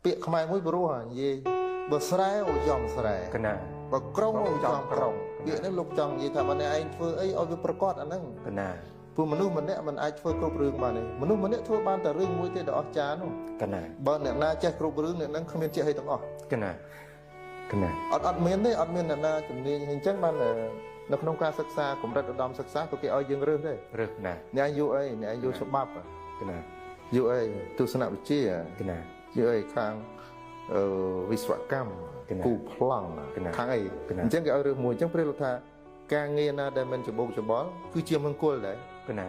ពាក្យខ្មែរមួយព្រោះនិយាយបើស្រែអូចំស្រែ កណា បើក្រុងអូចំក្រុងពាក្យនេះលោកចង់និយាយថាបើអ្នកឯងធ្វើអីឲ្យវាប្រកបអាហ្នឹង កណា ព្រោះមនុស្សម្នាក់មិនអាចធ្វើគ្រប់រឿងបានទេមនុស្សម្នាក់ធ្វើបានតែរឿងមួយទេដ៏អស្ចារ្យនោះ កណា បើអ្នកណាចេះគ្រប់រឿងអ្នកហ្នឹងគ្មានចេះអីទាំងអស់ កណាកណា អត់មានទេអត់មានអ្នកណាជំនាញអញ្ចឹងបាននៅក្នុងការសិក្សាកម្រិតឧត្តមសិក្សាក៏គេឲ្យយើងរើសដែរ រើសណា អ្នកយកអីអ្នកយកច្បាប់ កណា យកអីទស្សនវិជ្ជា កណា យកអីខាងវិស្វកម្មគូប្លង់ខាងអីអញ្ចឹងគេឲ្យរើសមួយអញ្ចឹងព្រះលោកថាការងារណាដែលមិនច្បោកច្បល់គឺជាមង្គលដែរ កណា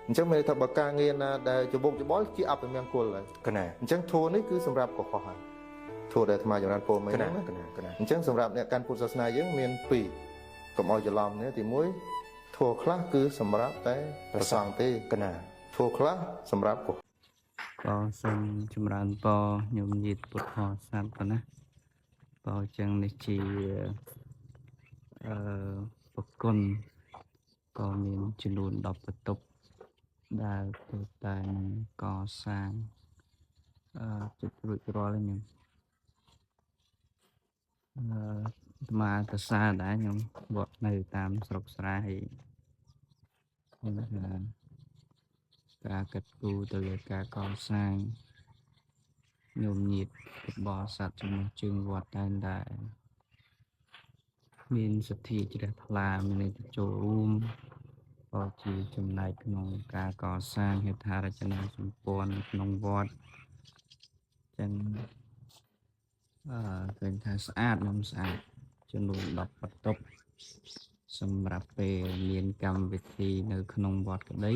អញ្ចឹងមានថាបើការងារណាដែលច្បោកច្បល់ជាអពមង្គលហើយក ណា អញ្ចឹងធម៌នេះគឺសម្រាប់កុហកហើយធម៌ដែលអាត្មាចម្រើនពរមិញ កណា ហ្នឹងណា កណាកណា អញ្ចឹងសម្រាប់អ្នកកាន់ពុទ្ធសាសនាយើងមាន2កុំឲ្យច្រឡំនេះទី1ធម៌ខ្លះគឺសម្រាប់តែប្រសង្ឃទេ កណា ធម៌ខ្លះសម្រាប់កុហក ក៏សូមចម្រើនពរញោមញាតិពុទ្ធបរិស័ទប៉ុណ្ណាបើអញ្ចឹងនេះជាប្រគុណក៏មានចំនួន10បន្ទប់ដែលទៅតែនឹងកសាងជិតរួចរាល់ហើយញោមអាត្មាទៅសារដែរញោមវត្តនៅតាមស្រុកស្រែហើយហ្នឹងថាការកាត់គូទៅលើការកសាងញោមញាតិពុទ្ធបរិស័ទជំនួសជើងវត្តតែមានសទ្ធាជ្រះថ្លាមានទៅចូលរួមក៏ជាចំណែកក្នុងការកសាងហេដ្ឋារចនាសម្ព័ន្ធក្នុងវត្តចឹងឃើញថាស្អាតនិងស្អាតចំនួន10បន្ទប់សម្រាប់ពេលមានកម្មវិធីនៅក្នុងវត្តក្តី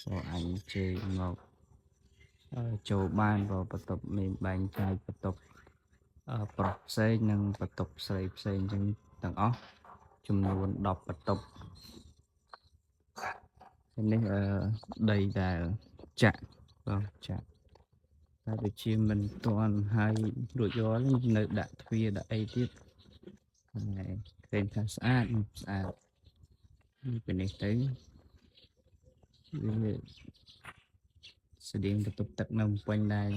ក៏អញ្ជើញមកចូលបានក៏បន្ទប់មានបែងចែកបន្ទប់ប្រុសផ្សេងនិងបន្ទប់ស្រីផ្សេងចឹងទាំងអស់ចំនួន10បន្ទប់នេះដីដែលចាក់បាទចាក់តែដូចជាមិនទាន់ហើយរួចរាល់នៅដាក់ទ្វារដាក់អីទៀតហើយឃើញថាស្អាតស្អាតពីនេះទៅវាស្តៀងបន្ទប់ទឹកនៅពេញដែរ